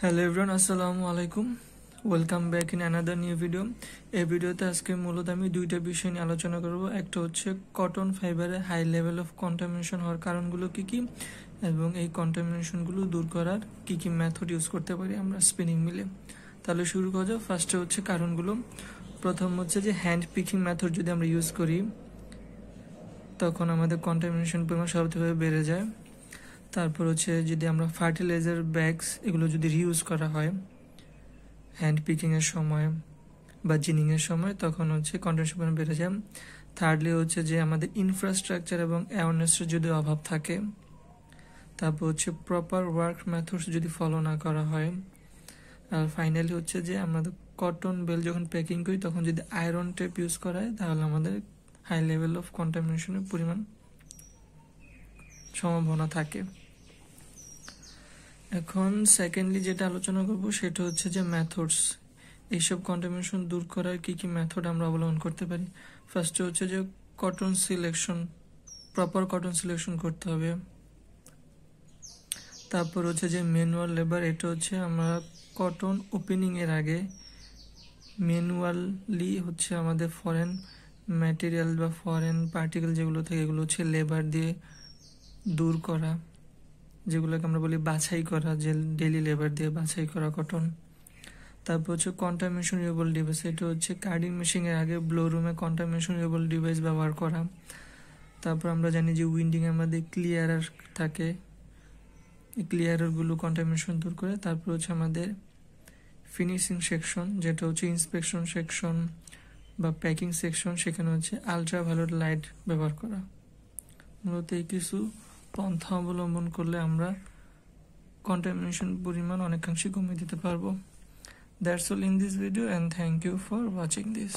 Hello everyone, আসসালামু আলাইকুম। Welcome back in another new video. এই ভিডিওতে আজকে মূলত আমি দুইটা বিষয় নিয়ে আলোচনা করব। একটা হচ্ছে কটন ফাইবারে হাই লেভেল অফ কন্টামিনেশন হওয়ার কারণগুলো কী কী, এবং এই কন্টামিনেশনগুলো দূর করার কী কী মেথড ইউজ করতে পারি আমরা স্পিনিং মিলে। তাহলে শুরু করা যাক। ফার্স্টে হচ্ছে কারণগুলো। প্রথম হচ্ছে যে হ্যান্ড পিকিং মেথড যদি আমরা ইউজ করি তখন আমাদের কন্টামিনেশন পরিমাণ সবথেকে বেড়ে যায়। তারপর হচ্ছে যদি আমরা ফার্টিলাইজার ব্যাগস এগুলো যদি রিউজ করা হয় হ্যান্ড পিকিংয়ের সময় বা জিনিংয়ের সময়, তখন হচ্ছে কন্টামিনেশন পরিমাণ বেড়ে যায়। থার্ডলি হচ্ছে যে আমাদের ইনফ্রাস্ট্রাকচার এবং অ্যাওয়ারনেসের যদি অভাব থাকে। তারপর হচ্ছে প্রপার ওয়ার্ক মেথডস যদি ফলো না করা হয়। আর ফাইনালি হচ্ছে যে আমাদের কটন বেল যখন প্যাকিং করি তখন যদি আয়রন টেপ ইউজ করা হয় তাহলে আমাদের হাই লেভেল অফ কন্টামিনেশনের পরিমাণ সম্ভাবনা থাকে। এখন সেকেন্ডলি যেটা আলোচনা করব সেটা হচ্ছে যে মেথডস। এইসব কন্টামিনেশন দূর করার কী কী মেথড আমরা অবলম্বন করতে পারি। ফার্স্টে হচ্ছে যে cotton selection, proper cotton selection করতে হবে। তারপর হচ্ছে যে ম্যানুয়াল লেবার, এটা হচ্ছে আমরা কটন ওপেনিংয়ের আগে ম্যানুয়ালি হচ্ছে আমাদের ফরেন ম্যাটেরিয়াল বা ফরেন পার্টিকেল যেগুলো থাকে এগুলো হচ্ছে লেবার দিয়ে দূর করা, যেগুলোকে আমরা বলি বাছাই করা, যে ডেইলি লেবার দিয়ে বাছাই করা কটন। তারপর হচ্ছে কন্টামিনেশন রিউয়েবল ডিভাইস, এটা হচ্ছে কার্ডিং মেশিনের আগে ব্লো রুমে কন্টামিনেশন রিউয়েবল ডিভাইস ব্যবহার করা। তারপর আমরা জানি যে উইন্ডিংয়ে আমাদের ক্লিয়ারার থাকে, ক্লিয়ারারগুলো কন্টামিনেশন দূর করে। তারপর হচ্ছে আমাদের ফিনিশিং সেকশন, যেটা হচ্ছে ইন্সপেকশন সেকশন বা প্যাকিং সেকশন, সেখানে হচ্ছে আলট্রাভায়োলেট লাইট ব্যবহার করা। মূলত এই কিছু পন্থা অবলম্বন করলে আমরা কন্টামিনেশন পরিমাণ অনেকাংশে কমিয়ে দিতে পারবো। That's all in this video and thank you for watching this.